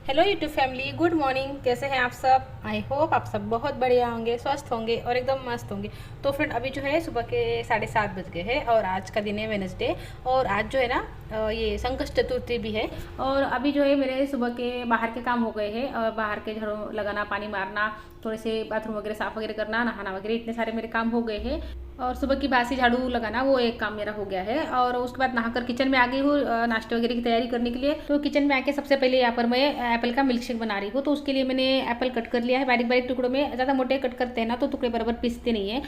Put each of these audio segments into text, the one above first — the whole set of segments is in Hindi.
Hello YouTube family, good morning. कैसे हैं आप सब? आई होप आप सब बहुत बढ़िया होंगे, स्वस्थ होंगे और एकदम मस्त होंगे। तो फ्रेंड, अभी जो है सुबह के 7:30 बज गए हैं और आज का दिन है वेनसडे। और आज जो है ना ये संकष्ट चतुर्थी भी है। और अभी जो है मेरे सुबह के बाहर के काम हो गए हैं और बाहर के झाड़ू लगाना, पानी मारना, थोड़े से बाथरूम वगैरह साफ वगैरह करना, नहाना वगैरह, इतने सारे मेरे काम हो गए हैं। और सुबह की बासी झाड़ू लगाना वो एक काम मेरा हो गया है। और उसके बाद नहाकर किचन में आ गई हूँ नाश्ते वगैरह की तैयारी करने के लिए। तो किचन में आके सबसे पहले यहाँ पर मैं एप्पल का मिल्क शेक बना रही हूँ। तो उसके लिए मैंने एप्पल कट कर लिया है बारीक बारीक टुकड़ों में। ज़्यादा मोटे कट करते हैं ना तो टुकड़े बराबर पीसते नहीं है,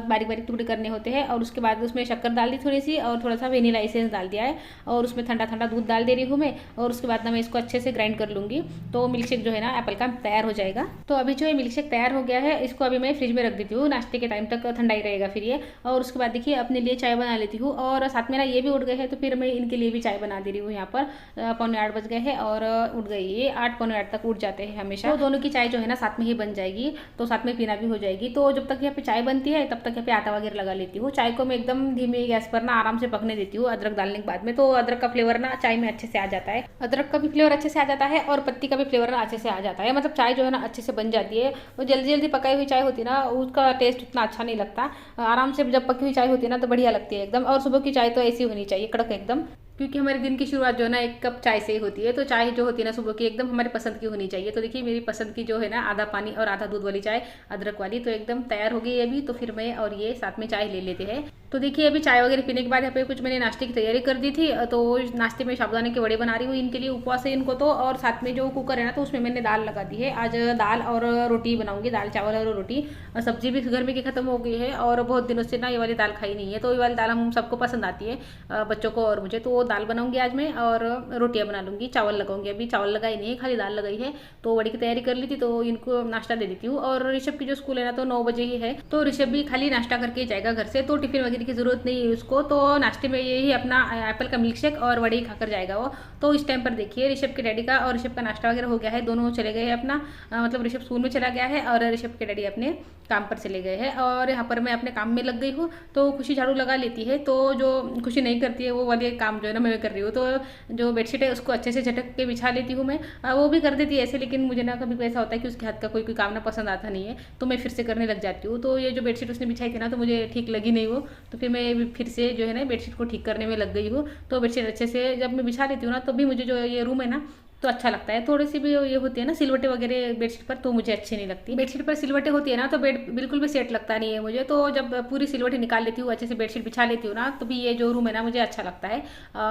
बारीक बारीक टुकड़े करने होते हैं। और उसके बाद उसमें शक्कर डाल दी थोड़ी सी और थोड़ा सा वेनिला एसेंस डाल दिया है और उसमें ठंडा ठंडा दूध डाल दे रही हूँ मैं। और उसके बाद ना मैं इसको अच्छे से ग्राइंड कर लूँगी तो मिल्क शेक जो है ना एप्पल का तैयार हो जाएगा। तो अभी जो है मिल्क शेक तैयार हो गया है, इसको अभी मैं फ्रिज में रख देती हूँ, नाश्ते के टाइम तक ठंडा ही रहेगा फिर ये। और उसके बाद देखिए अपने लिए चाय बना लेती हूँ और साथ में ना ये भी उठ गए हैं तो फिर मैं इनके लिए भी चाय बना दे रही हूँ। यहाँ पर 7:45 बज गए हैं और उठ गई, ये 8 पौने 8 तक उठ जाते हैं हमेशा। तो दोनों की चाय जो है ना साथ में ही बन जाएगी तो साथ में पीना भी हो जाएगी। तो जब तक यहाँ पे चाय बनती है तब तक यहाँ पे आटा वगैरह लगा लेती हूँ। चाय को मैं एकदम धीमी गैस पर ना आराम से पकने देती हूँ अदरक डालने के बाद में। तो अदरक का फ्लेवर ना चाय में अच्छे से आ जाता है, अदरक का भी फ्लेवर अच्छे से आ जाता है और पत्ती का भी फ्लेवर ना अच्छे से आ जाता है। मतलब चाय जो है ना अच्छे से बन जाती है। वो जल्दी जल्दी पकाई हुई चाय होती है ना उसका टेस्ट उतना अच्छा नहीं लगता। आराम से जब पकी हुई चाय होती है ना तो बढ़िया लगती है एकदम। और सुबह की चाय तो ऐसी होनी चाहिए, कड़क एकदम, क्योंकि हमारे दिन की शुरुआत जो है ना एक कप चाय से ही होती है। तो चाय जो होती है ना सुबह की एकदम हमारी पसंद की होनी चाहिए। तो देखिए मेरी पसंद की जो है ना आधा पानी और आधा दूध वाली चाय, अदरक वाली, तो एकदम तैयार हो गई अभी। तो फिर मैं और ये साथ में चाय ले लेते हैं। तो देखिए अभी चाय वगैरह पीने के बाद यहाँ पे कुछ मैंने नाश्ते की तैयारी कर दी थी। तो नाश्ते में साबुदाने के वड़े बना रही हूँ इनके लिए, उपवास है इनको तो। और साथ में जो कुकर है ना तो उसमें मैंने दाल लगा दी है। आज दाल और रोटी बनाऊंगी, दाल चावल और रोटी। सब्जी भी घर में की खत्म हो गई है और बहुत दिनों से ना ये वाली दाल खाई नहीं है। तो ये वाली दाल हम सबको पसंद आती है, बच्चों को और मुझे। तो वो दाल बनाऊंगी आज मैं और रोटियां बना लूंगी। चावल लगाऊंगी, अभी चावल लगाई नहीं है, खाली दाल लगाई है। तो वड़ी की तैयारी कर ली थी तो इनको नाश्ता दे देती हूँ। और ऋषभ की जो स्कूल है ना तो 9 बजे ही है। तो ऋषभ भी खाली नाश्ता करके जाएगा घर से, तो टिफिन वगैरह की जरूरत नहीं है उसको। तो नाश्ते में यही अपना एप्पल का मिल्क शेक और वड़ी खाकर जाएगा वो। तो इस टाइम पर देखिए ऋषभ के डैडी का और ऋषभ का नाश्ता वगैरह हो गया है, दोनों चले गए हैं अपना, मतलब ऋषभ स्कूल में चला गया है और ऋषभ के डैडी अपने काम पर चले गए हैं। और यहाँ पर मैं अपने काम में लग गई हूँ। तो खुशी झाड़ू लगा लेती है, तो जो खुशी नहीं करती है वो वाले काम जो है ना मैं कर रही हूँ। तो जो बेडशीट है उसको अच्छे से झटक के बिछा लेती हूँ मैं। वो भी कर देती है ऐसे, लेकिन मुझे ना कभी ऐसा होता है कि उसके हाथ का कोई कोई काम ना पसंद आता नहीं है तो मैं फिर से करने लग जाती हूँ। तो ये जो बेडशीट उसने बिछाई थी ना तो मुझे ठीक लगी नहीं वो, तो फिर मैं फिर से जो है ना बेडशीट को ठीक करने में लग गई हूँ। तो बेडशीट अच्छे से जब मैं बिछा लेती हूँ ना तो भी मुझे जो ये रूम है ना तो अच्छा लगता है। थोड़ी सी भी ये होती है ना सिलवटें वगैरह बेडशीट पर तो मुझे अच्छी नहीं लगती। बेडशीट पर सिलवटें होती है ना तो बेड बिल्कुल भी सेट लगता नहीं है मुझे। तो जब पूरी सिलवटें निकाल लेती हूँ, अच्छे से बेडशीट बिछा लेती हूँ ना तो भी ये जो रूम है ना मुझे अच्छा लगता है।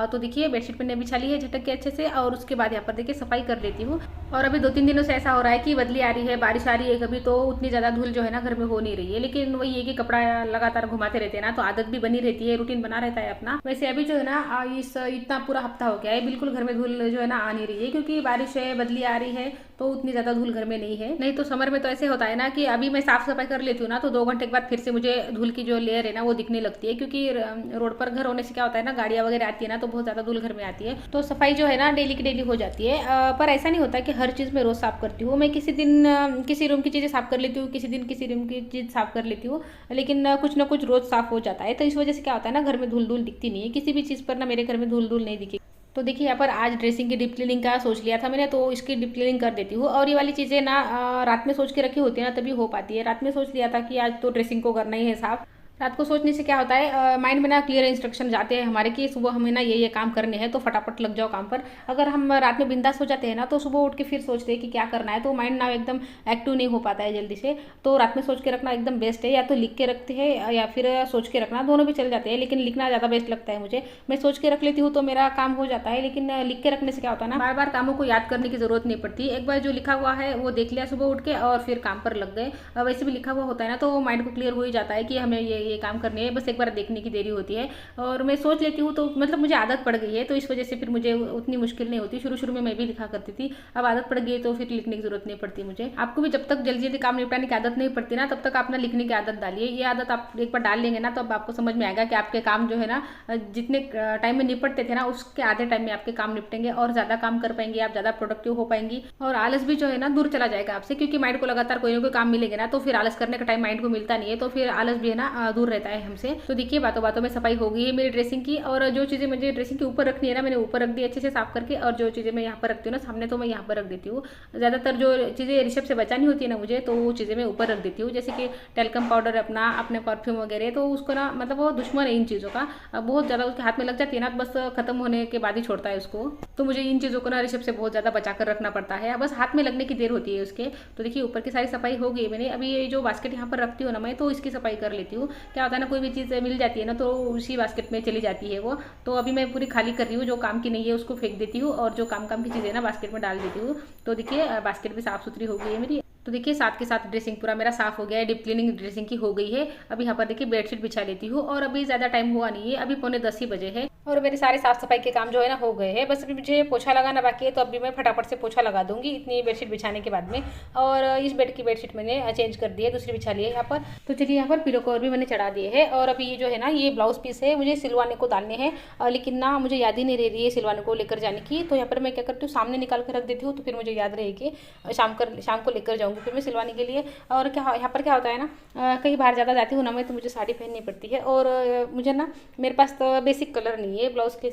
तो देखिए बेडशीट मैंने बिछा ली है झटक के अच्छे से और उसके बाद यहाँ पर देखिए सफाई कर लेती हूँ। और अभी 2-3 दिनों से ऐसा हो रहा है कि बदली आ रही है, बारिश आ रही है कभी, तो उतनी ज़्यादा धूल जो है ना घर में हो नहीं रही है। लेकिन वही है कि कपड़ा लगातार घुमाते रहते हैं ना तो आदत भी बनी रहती है, रूटीन बना रहता है अपना। वैसे अभी जो है ना इस इतना पूरा हफ्ता हो गया है बिल्कुल घर में धूल जो है ना आ नहीं रही है, क्योंकि बारिश है, बदली आ रही है, तो उतनी ज़्यादा धूल घर में नहीं है। नहीं तो समर में तो ऐसे होता है ना कि अभी मैं साफ सफाई कर लेती हूँ ना तो 2 घंटे के बाद फिर से मुझे धूल की जो लेयर है ना वो दिखने लगती है। क्योंकि रोड पर घर होने से क्या होता है ना, गाड़ियाँ वगैरह आती है ना तो बहुत ज़्यादा धूल घर में आती है। तो सफाई जो है ना डेली की डेली हो जाती है। पर ऐसा नहीं होता कि हर चीज़ मैं रोज़ साफ करती हूँ। मैं किसी दिन किसी रूम की चीज़ें साफ कर लेती हूँ, किसी दिन किसी रूम की चीज़ साफ कर लेती हूँ, लेकिन कुछ ना कुछ रोज़ साफ हो जाता है। तो इस वजह से क्या होता है ना घर में धूल धूल दिखती नहीं है, किसी भी चीज़ पर ना मेरे घर में धूल धूल नहीं दिखी। तो देखिए यहाँ पर आज ड्रेसिंग की डीप क्लीनिंग का सोच लिया था मैंने, तो इसकी डीप क्लीनिंग कर देती हूँ। और ये वाली चीज़ें ना रात में सोच के रखी होती है ना तभी हो पाती है। रात में सोच लिया था कि आज तो ड्रेसिंग को करना ही है साफ। रात को सोचने से क्या होता है माइंड में ना क्लियर इंस्ट्रक्शन जाते हैं हमारे कि सुबह हमें ना ये काम करने हैं, तो फटाफट लग जाओ काम पर। अगर हम रात में बिंदास हो जाते हैं ना तो सुबह उठ के फिर सोचते हैं कि क्या करना है, तो माइंड ना एकदम एक्टिव नहीं हो पाता है जल्दी से। तो रात में सोच के रखना एकदम बेस्ट है, या तो लिख के रखते हैं या फिर सोच के रखना, दोनों भी चल जाते हैं, लेकिन लिखना ज़्यादा बेस्ट लगता है मुझे। मैं सोच के रख लेती हूँ तो मेरा काम हो जाता है, लेकिन लिख के रखने से क्या होता है ना बार बार कामों को याद करने की जरूरत नहीं पड़ती। एक बार जो लिखा हुआ है वो देख लिया सुबह उठ के और फिर काम पर लग गए। वैसे भी लिखा हुआ होता है ना तो माइंड को क्लियर हो ही जाता है कि हमें ये काम करने है, बस एक बार देखने की देरी होती है। और मैं सोच लेती हूँ तो मतलब मुझे आदत पड़ गई है, तो इस वजह से फिर मुझे उतनी मुश्किल नहीं होती। शुरू शुरू में मैं भी लिखा करती थी, अब आदत पड़ गई है तो फिर लिखने की जरूरत नहीं पड़ती मुझे। आपको भी जब तक जल्दी जल्दी काम निपटाने की आदत नहीं पड़ती ना तब तक आप ना लिखने की आदत डालिए। ये आदत आप एक बार डाल लेंगे ना तो अब आपको समझ में आएगा कि आपके काम जो है ना जितने टाइम में निपटते थे ना उसके आधे टाइम में आपके काम निपटेंगे और ज्यादा काम कर पाएंगे, आप ज्यादा प्रोडक्टिव हो पाएंगी। और आलस भी जो है ना दूर चला जाएगा आपसे, क्योंकि माइंड को लगातार कोई ना कोई काम मिलेंगे ना तो फिर आलस करने का टाइम माइंड को मिलता नहीं है, तो फिर आलस भी है ना दूर रहता है हमसे। तो देखिए बातों बातों में सफाई हो गई है मेरी ड्रेसिंग की, और जो चीज़ें मुझे ड्रेसिंग के ऊपर रखनी है ना मैंने ऊपर रख दी अच्छे से साफ करके, और जो चीज़ें मैं यहाँ पर रखती हूँ ना सामने तो मैं यहाँ पर रख देती हूँ। ज़्यादातर जो चीज़ें ऋषभ से बचानी होती है ना मुझे, तो वो चीज़ें मैं ऊपर रख देती हूँ, जैसे कि टेल्कम पाउडर अपना अपने परफ्यूम वगैरह। तो उसको ना मतलब वो दुश्मन है इन चीज़ों का, बहुत ज़्यादा उसके हाथ में लग जाती है ना बस खत्म होने के बाद ही छोड़ता है उसको। तो मुझे इन चीज़ों को ना ऋषभ से बहुत ज़्यादा बचा कर रखना पड़ता है, बस हाथ में लगने की देर होती है उसके। तो देखिए ऊपर की सारी सफाई हो गई मैंने। अभी ये जो बास्केट यहाँ पर रखती हूँ ना मैं, तो इसकी सफाई कर लेती हूँ। क्या होता है ना कोई भी चीज़ मिल जाती है ना तो उसी बास्केट में चली जाती है वो। तो अभी मैं पूरी खाली कर रही हूँ, जो काम की नहीं है उसको फेंक देती हूँ, और जो काम की चीज़ें ना बास्केट में डाल देती हूँ। तो देखिए बास्केट भी साफ सुथरी हो गई है मेरी। तो देखिए साथ के साथ ड्रेसिंग पूरा मेरा साफ हो गया है, डीप क्लीनिंग ड्रेसिंग की हो गई है। अभी यहाँ पर देखिए बेडशीट बिछा लेती हूँ, और अभी ज़्यादा टाइम हुआ नहीं है, अभी 9:45 ही बजे है, और मेरे सारे साफ सफाई के काम जो है ना हो गए हैं। बस अभी मुझे पोछा लगाना बाकी है, तो अभी मैं फटाफट से पोछा लगा दूंगी इतनी बेडशीट बिछाने के बाद में। और इस बेड की बेडशीट मैंने चेंज कर दी है, दूसरी बिछा ली है यहाँ पर। तो चलिए यहाँ पर पिलो कवर भी मैंने चढ़ा दिए है। और अभी ये जो है ना ये ब्लाउज पीस है, मुझे सिलवाने को डालने हैं, लेकिन ना मुझे याद ही नहीं रह रही है सिलवाने को लेकर जाने की। तो यहाँ पर मैं क्या करती हूँ सामने निकाल कर रख देती हूँ, तो फिर मुझे याद रहेगी शाम को लेकर जाऊँगी फिर मैं सिलवाने के लिए। और क्या यहाँ पर क्या होता है ना कहीं बाहर ज़्यादा जाती हूँ ना मैं, तो मुझे साड़ी पहननी पड़ती है, और मुझे ना मेरे पास तो बेसिक कलर नहीं है ब्लाउज के,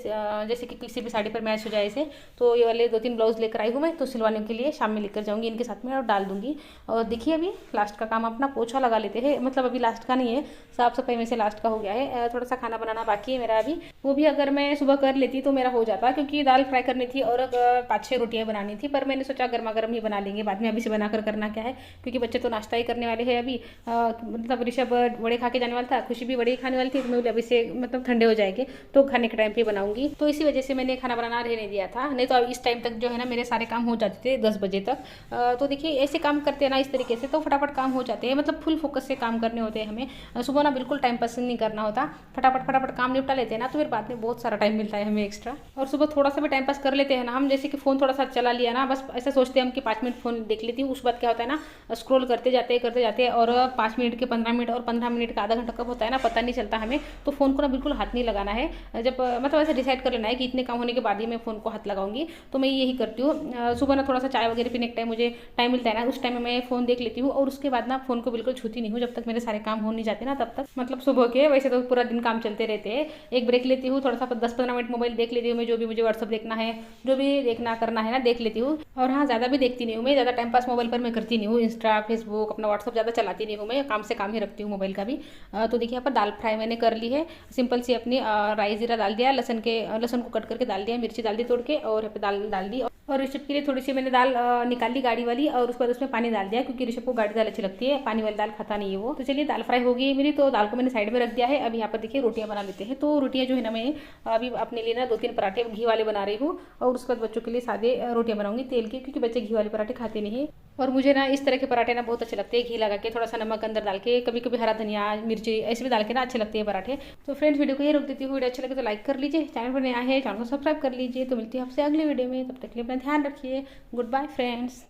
जैसे कि किसी भी साड़ी पर मैच हो जाए ऐसे। तो ये वाले 2-3 ब्लाउज लेकर आई हूँ मैं, तो सिलवाने के लिए शाम में लेकर जाऊँगी इनके साथ में और डाल दूँगी। और देखिए अभी लास्ट का काम अपना पोछा लगा लेते हैं, मतलब अभी लास्ट का नहीं है, साफ सफाई में से लास्ट का हो गया है। थोड़ा सा खाना बनाना बाकी है मेरा अभी, वो भी अगर मैं सुबह कर लेती तो मेरा हो जाता, क्योंकि दाल फ्राई करनी थी और 5-6 रोटियाँ बनानी थी। पर मैंने सोचा गर्मा गर्म ही बना लेंगे बाद में, अभी से बनाकर करना क्या है, क्योंकि बच्चे तो नाश्ता ही करने वाले हैं अभी। मतलब ऋषभ वड़े खा के जाने वाला था, खुशी भी वड़े ही खाने वाली थी, तो मैं अभी से मतलब ठंडे हो जाएंगे तो खाने के टाइम पे बनाऊंगी। तो इसी वजह से मैंने खाना बनाना रहने दिया था, नहीं तो इस टाइम तक जो है ना मेरे सारे काम हो जाते थे 10 बजे तक। तो देखिए ऐसे काम करते हैं ना इस तरीके से तो फटाफट काम हो जाते हैं, मतलब फुल फोकस से काम करने होते हैं हमें। सुबह ना बिल्कुल टाइम पास नहीं करना होता, फटाफट काम निपटा लेते हैं ना, तो फिर बाद में बहुत सारा टाइम मिलता है हमें एक्स्ट्रा। और सुबह थोड़ा सा भी टाइम पास कर लेते हैं ना हम, जैसे कि फ़ोन थोड़ा सा चला लिया ना, बस ऐसा सोचते हैं हम कि 5 मिनट फ़ोन देख लेती हूँ। उस बाद क्या होता है ना स्क्रॉल करते जाते हैं और 5 मिनट के 15 मिनट और 15 मिनट का आधा घंटा कब होता है ना पता नहीं चलता हमें। तो फ़ोन को ना बिल्कुल हाथ नहीं लगाना है, जब मतलब ऐसे डिसाइड कर लेना है कि इतने काम होने के बाद ही मैं फ़ोन को हाथ लगाऊंगी। तो मैं यही करती हूँ। सुबह ना थोड़ा सा चाय वगैरह पीने के टाइम मुझे टाइम मिलता है ना, उस टाइम में मैं फ़ोन देख लेती हूँ, और उसके बाद ना फ़ोन को बिल्कुल छूती नहीं हूँ जब तक मेरे सारे काम हो नहीं जाते ना तब तक। मतलब सुबह के वैसे तो पूरा दिन काम चलते रहते हैं, एक ब्रेक लेती हूँ, थोड़ा सा 10-15 मिनट मोबाइल देख लेती हूँ मैं, जो भी मुझे व्हाट्सअप देखना है, जो भी देखना करना है ना देख लेती हूँ। और हाँ ज़्यादा भी देखती नहीं हूँ मैं, ज़्यादा टाइम पास मोबाइल पर मैं करती नहीं हूँ, इंस्टा फेसबुक अपना व्हाट्सअप ज़्यादा चलाती नहीं हूँ मैं, काम से काम ही रखती हूँ मोबाइल का भी। तो देखिए यहाँ पर दाल फ्राई मैंने कर ली है सिंपल सी अपनी, राई जीरा डाल दिया, लहसन को कट करके डाल दिया, मिर्ची डाल दी तोड़ के, और यहाँ पे दाल डाल दी। और ऋषभ के लिए थोड़ी सी मैंने दाल निकाल ली गाढ़ी वाली, और उसके बाद उसमें पानी डाल दिया, क्योंकि ऋषभ को गाढ़ी दाल अच्छी लगती है, पानी वाली दाल खाता नहीं है वो। तो चलिए दाल फ्राई हो गई है मेरी, तो दाल को मैंने साइड में रख दिया है। अब यहाँ पर देखिए रोटियाँ बना लेते हैं। तो रोटियाँ जो है ना मैं अभी अपने लिए ना 2-3 पराठे घी वाले बना रही हूँ, और उसके बाद बच्चों के लिए सादे रोटियाँ बनाऊंगी तेल की, क्योंकि बच्चे घी वाले पराठे खाते नहीं है। और मुझे ना इस तरह के पराठे ना बहुत अच्छे लगते हैं, घी लगा के थोड़ा सा नमक अंदर डाल के, कभी कभी हरा धनिया मिर्ची ऐसे भी डाल के ना अच्छे लगते हैं पराठे। तो फ्रेंड्स वीडियो को ये रोक देती हूँ, वीडियो अच्छा लगे तो लाइक कर लीजिए, चैनल पर नया है चैनल को सब्सक्राइब कर लीजिए। तो मिलती है आपसे अगले वीडियो में, तब तक के लिए अपना ध्यान रखिए। Goodbye friends.